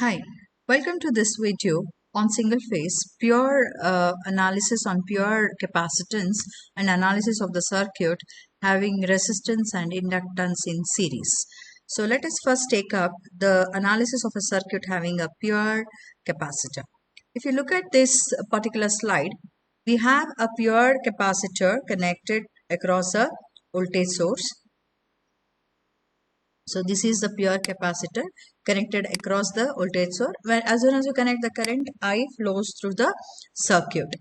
Hi, welcome to this video on single phase pure analysis on pure capacitance and analysis of the circuit having resistance and inductance in series. So let us first take up the analysis of a circuit having a pure capacitor. If you look at this particular slide, we have a pure capacitor connected across a voltage source. So this is the pure capacitor connected across the voltage source, where as soon as you connect the current, I flows through the circuit.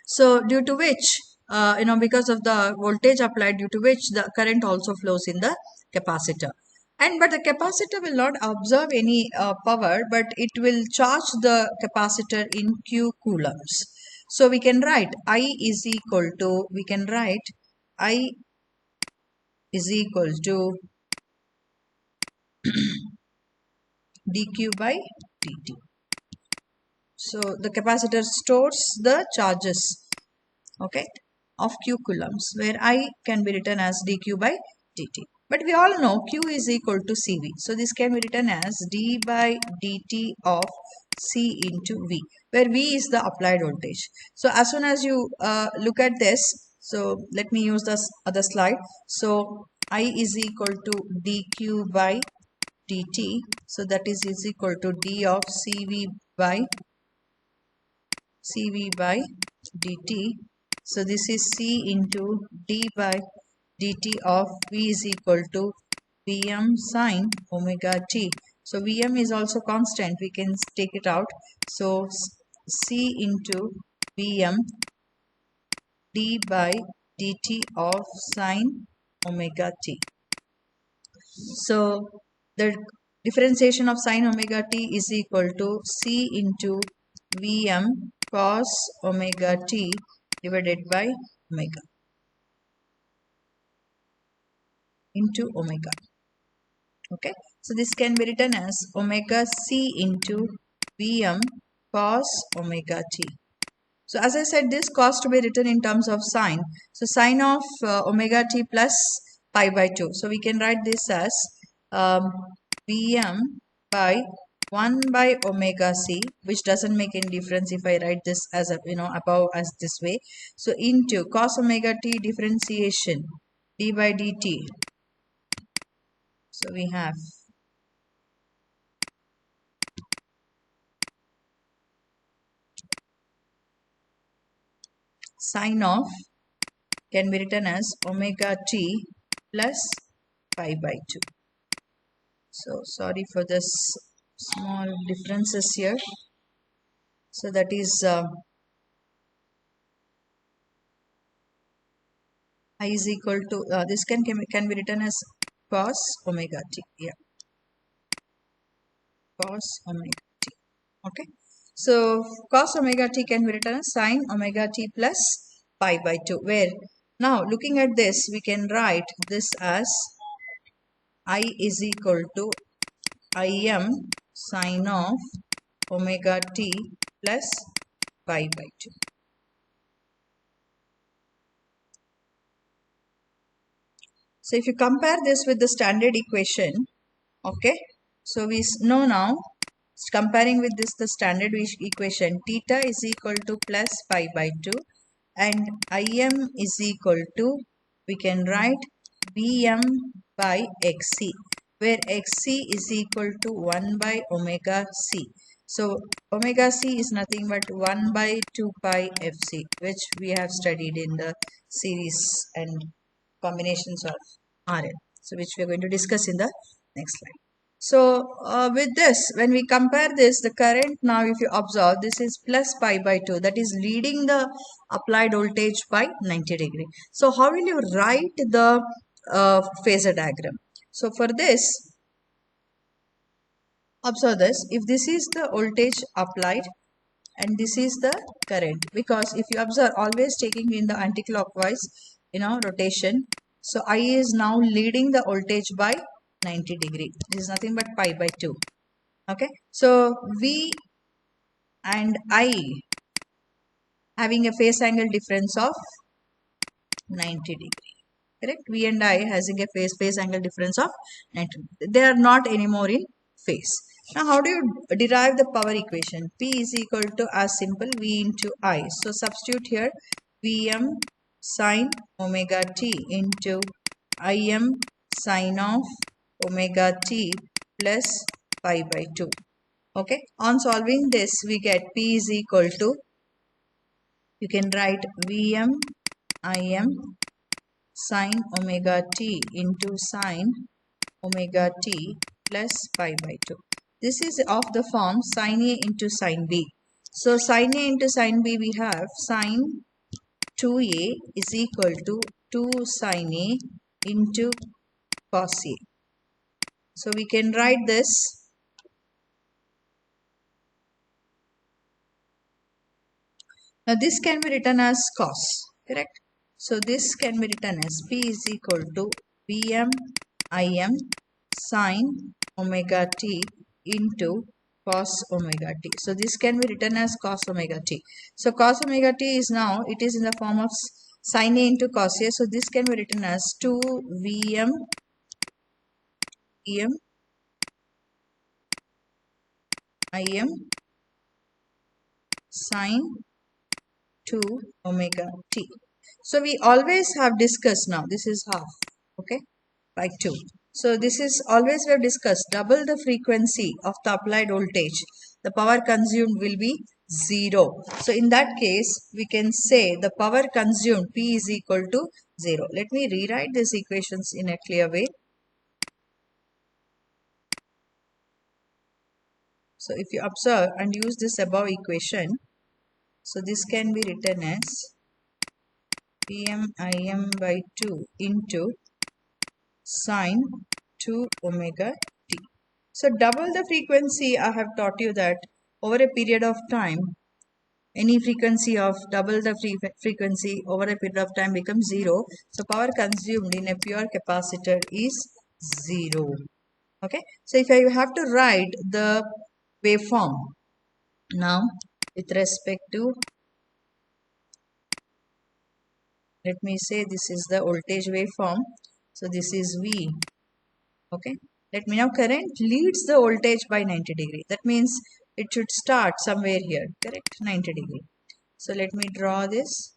So due to which, because of the voltage applied, due to which the current also flows in the capacitor. But the capacitor will not absorb any power, but it will charge the capacitor in Q coulombs. So we can write I is equal to, I is equal to dq by dt. So the capacitor stores the charges, okay, of q coulombs, where I can be written as dq by dt. But we all know q is equal to cv. So this can be written as d by dt of c into v, where v is the applied voltage. So as soon as you look at this, so let me use this other slide. So I is equal to dq by dt, so that is equal to d of cv by dt. So this is c into d by dt of v is equal to vm sine omega t. So vm is also constant, we can take it out. So c into vm d by dt of sine omega t. So the differentiation of sine omega t is equal to c into Vm cos omega t divided by omega into omega. Okay, so this can be written as omega c into Vm cos omega t. So as I said, this cos to be written in terms of sine. So sine of omega t plus pi by 2. So we can write this as Vm by 1 by omega c, which doesn't make any difference if I write this as a, above as this way. So into cos omega t differentiation d by dt. So we have sine of can be written as omega t plus pi by 2. So sorry for this small differences here. So that is I is equal to this can be written as cos omega t. Yeah, cos omega t. Okay. So cos omega t can be written as sine omega t plus pi by 2. Where now looking at this, we can write this as I is equal to Im sine of omega t plus pi by 2. So if you compare this with the standard equation, okay, so we know now, comparing with this the standard equation, theta is equal to plus pi by 2 and Im is equal to, we can write Vm by Xc, where Xc is equal to 1 by omega c. So omega c is nothing but 1 by 2 pi Fc, which we have studied in the series and combinations of RL. So which we are going to discuss in the next slide. So with this, when we compare this, the current now, if you observe, this is plus pi by 2, that is leading the applied voltage by 90 degree. So how will you write the phasor diagram? So for this, observe this, if this is the voltage applied and this is the current, because if you observe, always taking in the anti-clockwise rotation, so I is now leading the voltage by 90 degree. This is nothing but pi by 2. Okay, so V and I having a phase angle difference of 90 degree. Correct? V and I having a phase angle difference of 90. They are not anymore in phase. Now, how do you derive the power equation? P is equal to, as simple, V into I. So, substitute here Vm sine omega t into Im sine of omega t plus pi by 2. Okay. On solving this, we get P is equal to, you can write Vm Im sine omega t into sine omega t plus pi by 2. This is of the form sin A into sin B. So sin A into sin B, we have sin 2A is equal to 2 sin A into cos A. So we can write this. Now this can be written as cos, correct? So this can be written as P is equal to Vm Im sine omega t into cos omega t. So this can be written as cos omega t. So cos omega t is now, it is in the form of sin A into cos A. So this can be written as 2 Vm Im Im sine 2 omega t. So we always have discussed now, this is half, okay, by 2. So this is always we have discussed, double the frequency of the applied voltage, the power consumed will be 0. So in that case, we can say the power consumed P is equal to 0. Let me rewrite these equations in a clear way. So if you observe and use this above equation, so this can be written as Pm Im by 2 into sine 2 omega t. So double the frequency, I have taught you that over a period of time, any frequency of double the frequency over a period of time becomes 0. So power consumed in a pure capacitor is 0. Okay. So if I have to write the waveform now with respect to, let me say this is the voltage waveform. So this is V. Okay. Let me now, current leads the voltage by 90 degree. That means it should start somewhere here, correct? 90 degree. So let me draw this.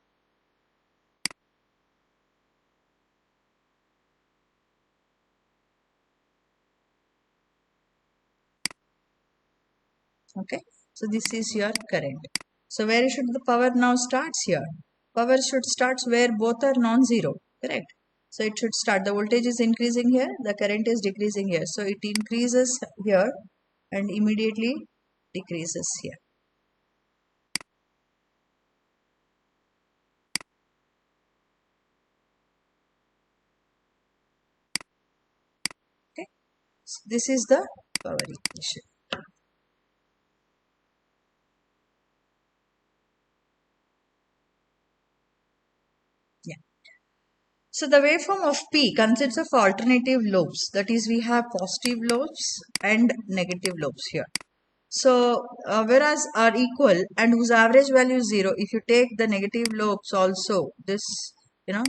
Okay. So this is your current. So where should the power now starts here? Power should starts where both are non-zero, correct? So it should start, the voltage is increasing here, the current is decreasing here. So it increases here and immediately decreases here. Okay. So this is the power equation. Yeah. So the waveform of P consists of alternative lobes. That is, we have positive lobes and negative lobes here. So whereas are equal and whose average value is 0, if you take the negative lobes also, this, you know,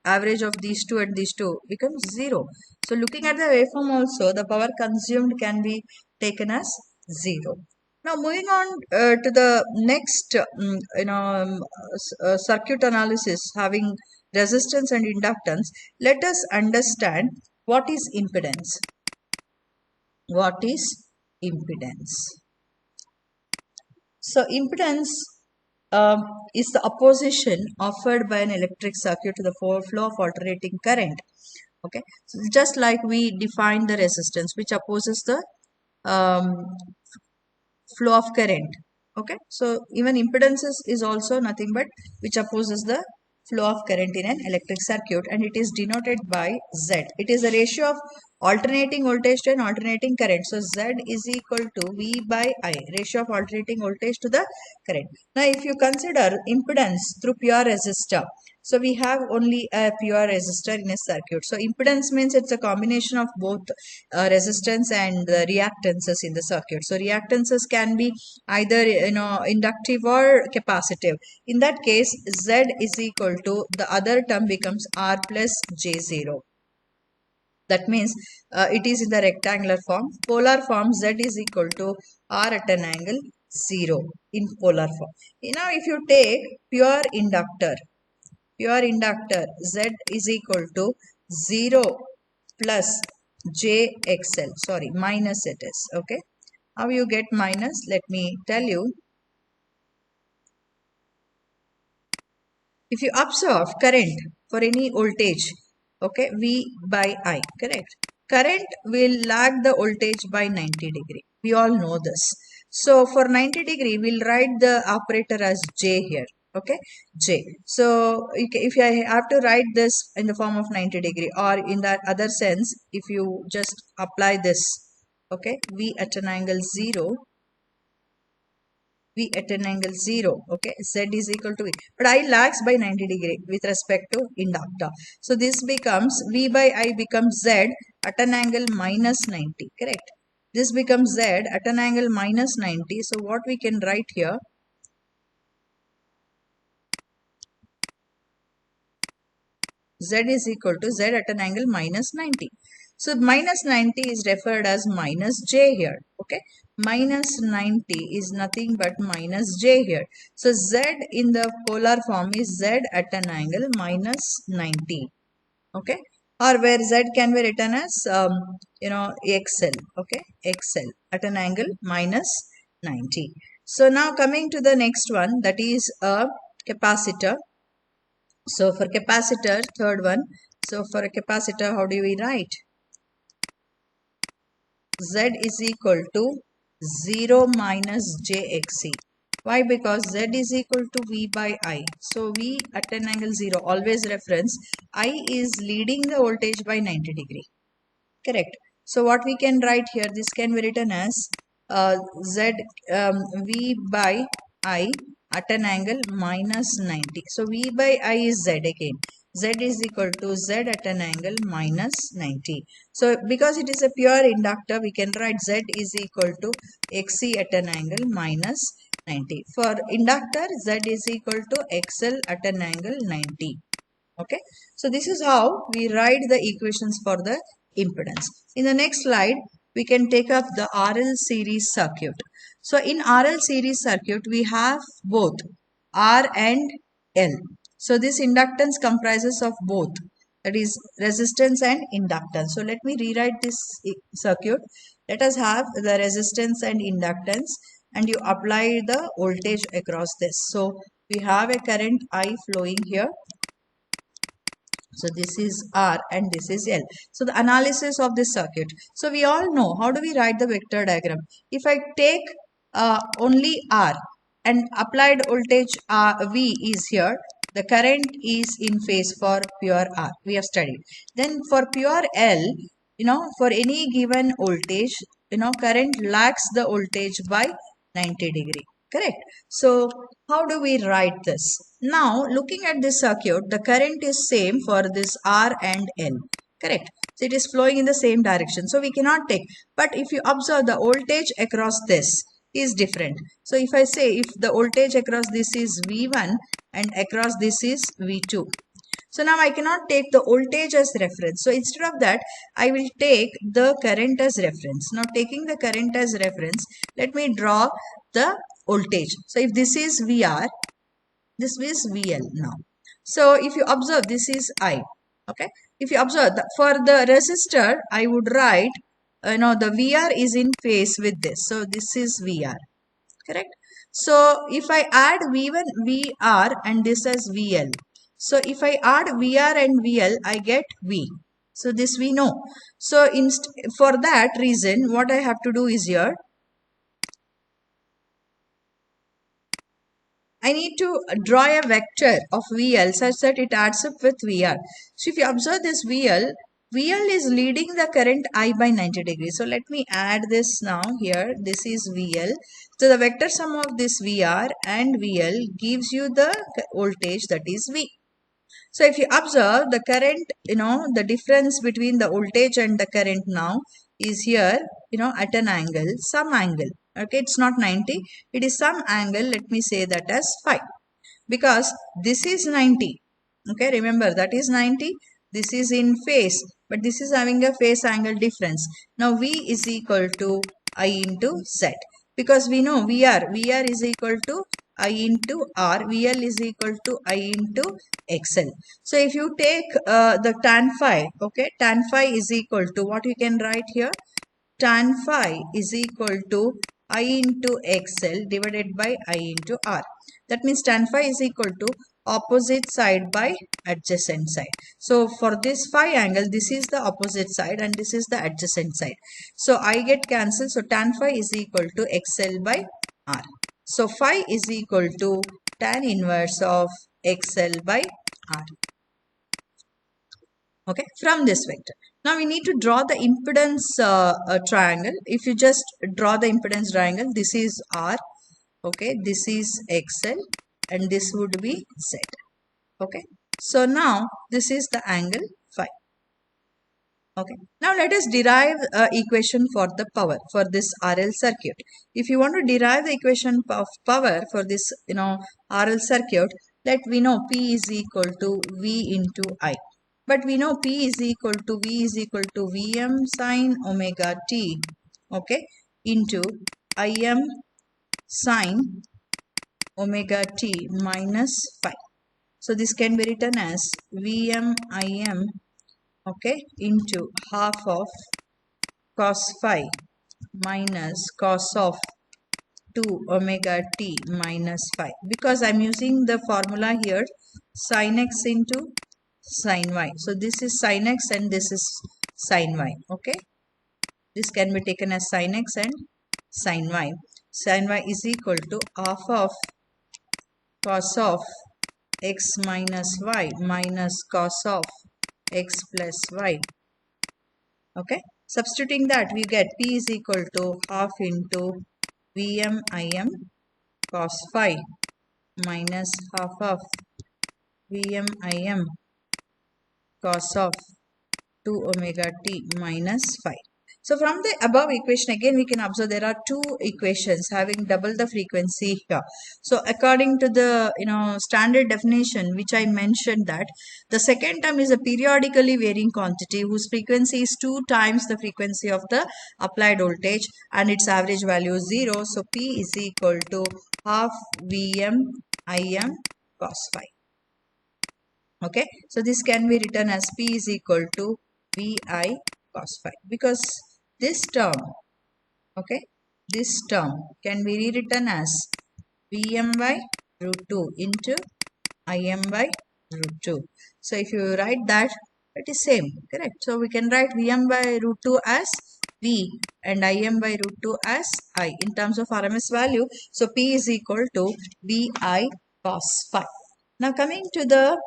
average of these two and these two becomes 0. So looking at the waveform also, the power consumed can be taken as 0. Now moving on to the next circuit analysis having resistance and inductance, let us understand what is impedance. What is impedance? So impedance is the opposition offered by an electric circuit to the flow of alternating current. Okay, so just like we define the resistance which opposes the um, flow of current. Okay, so even impedance is also nothing but which opposes the flow of current in an electric circuit, and it is denoted by Z. It is a ratio of alternating voltage to an alternating current. So Z is equal to V by I, ratio of alternating voltage to the current. Now if you consider impedance through pure resistor, so we have only a pure resistor in a circuit. So impedance means it's a combination of both resistance and the reactances in the circuit. So reactances can be either inductive or capacitive. In that case, Z is equal to, the other term becomes R plus J0. That means it is in the rectangular form. Polar form, z is equal to r at an angle 0 in polar form. Now if you take pure inductor z is equal to 0 plus jxl, sorry, minus it is, okay. How you get minus? Let me tell you. If you observe current for any voltage, okay, V by I, correct? Current will lag the voltage by 90 degree. We all know this. So for 90 degree, we'll write the operator as J here. Okay, J. So if I have to write this in the form of 90 degree, or in that other sense, if you just apply this, okay, V at an angle 0, V at an angle 0, okay, Z is equal to V. But I lags by 90 degree with respect to inductor. So this becomes, V by I becomes Z at an angle minus 90, correct? This becomes Z at an angle minus 90. So what we can write here, Z is equal to Z at an angle minus 90. So minus 90 is referred as minus J here. Okay. Minus 90 is nothing but minus J here. So Z in the polar form is Z at an angle minus 90. Okay. Or where Z can be written as, XL. Okay. XL at an angle minus 90. So now coming to the next one, that is a capacitor. So for capacitor, third one. So for a capacitor, how do we write? Z is equal to 0 minus jXC. Why? Because Z is equal to V by I. So V at an angle 0, always reference. I is leading the voltage by 90 degree. Correct. So what we can write here, this can be written as Z V by I at an angle minus 90. So V by I is Z again. Z is equal to Z at an angle minus 90. So because it is a pure inductor, we can write Z is equal to XC at an angle minus 90. For inductor, Z is equal to XL at an angle 90. Okay. So this is how we write the equations for the impedance. In the next slide, we can take up the RL series circuit. So in RL series circuit, we have both R and L. So this inductance comprises of both, that is resistance and inductance. So let me rewrite this circuit. Let us have the resistance and inductance, and you apply the voltage across this. So we have a current I flowing here. So this is R and this is L. So the analysis of this circuit. So we all know, how do we write the vector diagram? If I take only R and applied voltage V is here, the current is in phase for pure R. We have studied. Then for pure L, for any given voltage, current lags the voltage by 90 degree. Correct. So how do we write this? Now looking at this circuit, the current is same for this R and L. Correct. So it is flowing in the same direction. So we cannot take. But if you observe, the voltage across this is different. So if I say, if the voltage across this is V1 and across this is V2. So now I cannot take the voltage as reference. So instead of that, I will take the current as reference. Now taking the current as reference, let me draw the voltage. So if this is VR, this is VL now. So if you observe, this is I. Okay. If you observe, for the resistor, I would write, the VR is in phase with this. So this is VR. Correct. So if I add V1, VR and this as VL. So if I add VR and VL, I get V. So this we know. So for that reason, what I have to do is here, I need to draw a vector of VL such that it adds up with VR. So if you observe this VL is leading the current I by 90 degrees. So let me add this now here. This is VL. So the vector sum of this VR and VL gives you the voltage, that is V. So if you observe the current, the difference between the voltage and the current now is here, at an angle, some angle. Okay, it's not 90. It is some angle. Let me say that as phi. Because this is 90. Okay, remember that is 90. This is in phase. but this is having a phase angle difference. Now V is equal to I into Z, because we know VR is equal to I into R, VL is equal to I into XL. So if you take the tan phi, okay, tan phi is equal to what you can write here, tan phi is equal to I into XL divided by I into R. That means tan phi is equal to opposite side by adjacent side. So for this phi angle, this is the opposite side and this is the adjacent side. So I get cancelled. So tan phi is equal to XL by R. So phi is equal to tan inverse of XL by R. Okay, from this vector. Now we need to draw the impedance triangle. If you just draw the impedance triangle, this is R, okay, this is XL and this would be Z. Okay, so now this is the angle phi. Okay, now let us derive equation for the power for this RL circuit. If you want to derive the equation of power for this RL circuit, let we know P is equal to V into I. But we know P is equal to V is equal to Vm sine omega t, okay, into Im sine omega t minus phi. So this can be written as Vm Im, okay, into half of cos phi minus cos of 2 omega t minus phi, because I'm using the formula here sin x into sin y. So this is sin x and this is sin y. Okay, this can be taken as sin x and sin y. Sin y is equal to half of cos of x minus y minus cos of x plus y. Okay, substituting that we get P is equal to half into Vm Im cos phi minus half of Vm Im cos of 2 omega t minus phi. So from the above equation, again we can observe there are two equations having double the frequency here. So according to the standard definition which I mentioned, that the second term is a periodically varying quantity whose frequency is 2 times the frequency of the applied voltage and its average value is 0. So P is equal to half Vm Im cos phi. Okay, so this can be written as P is equal to Vi cos phi, because this term, okay, this term can be rewritten as Vm by root 2 into Im by root 2. So if you write that, it is same, correct? So we can write Vm by root 2 as V and Im by root 2 as I in terms of RMS value. So P is equal to Vi cos phi. Now coming to the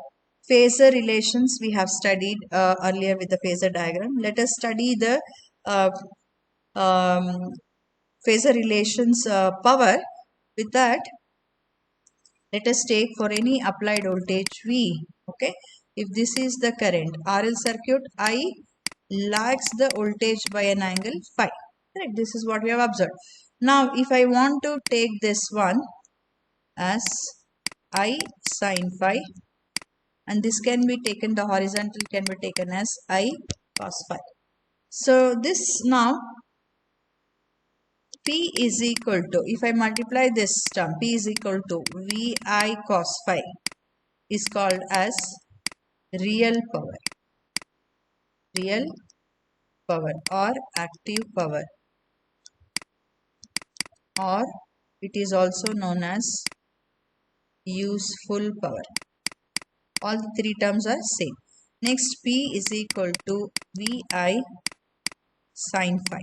phasor relations we have studied earlier with the phasor diagram. Let us study the phasor relations power. With that, let us take for any applied voltage V. Okay, if this is the current RL circuit, I lags the voltage by an angle phi. Correct? This is what we have observed. Now, if I want to take this one as I sin phi, and this can be taken, the horizontal can be taken as I cos phi. So this now P is equal to, if I multiply this term, P is equal to Vi cos phi is called as real power or active power, or it is also known as useful power. All the three terms are same. Next, P is equal to Vi sin phi.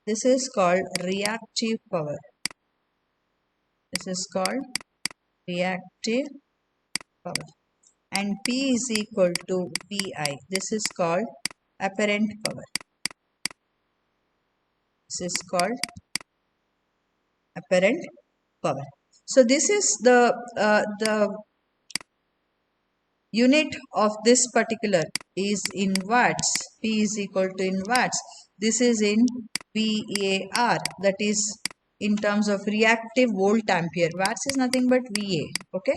This is called reactive power. This is called reactive power. And P is equal to Vi. This is called apparent power. This is called apparent power. So this is the unit of this particular is in watts. P is equal to in watts. This is in VAR, that is in terms of reactive volt ampere. Watts is nothing but VA. Okay,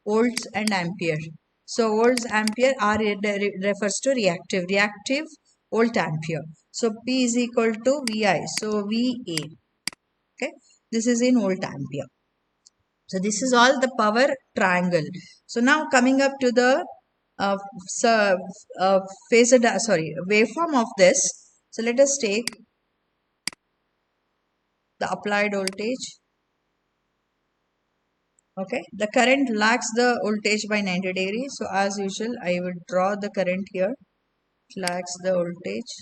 volts and ampere. So volts ampere R refers to reactive volt ampere. So P is equal to VI. So VA. Okay. This is in volt ampere. So this is all the power triangle. So now coming up to the uh, so, phasor, sorry, waveform of this. So let us take the applied voltage. Okay, the current lags the voltage by 90 degrees. So as usual, I would draw the current here. Lags the voltage.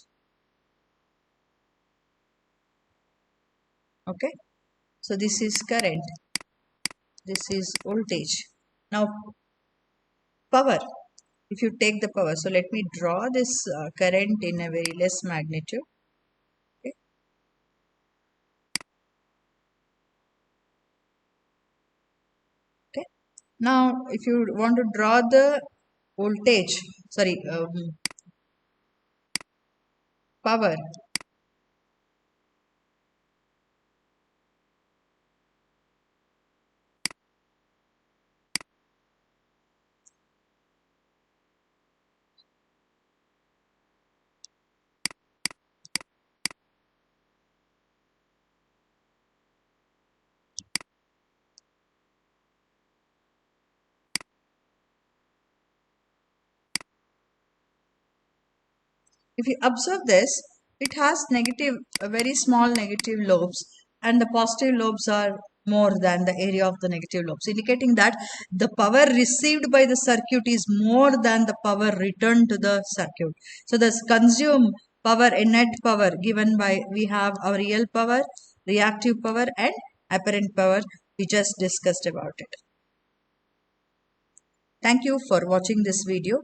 Okay, so this is current. This is voltage. Now power. If you take the power, so let me draw this current in a very less magnitude. Okay. Okay. Now, if you want to draw the voltage, sorry, power. If you observe this, it has negative, very small negative lobes, and the positive lobes are more than the area of the negative lobes, indicating that the power received by the circuit is more than the power returned to the circuit. So the consumed power, a net power given by, we have our real power, reactive power and apparent power. We just discussed about it. Thank you for watching this video.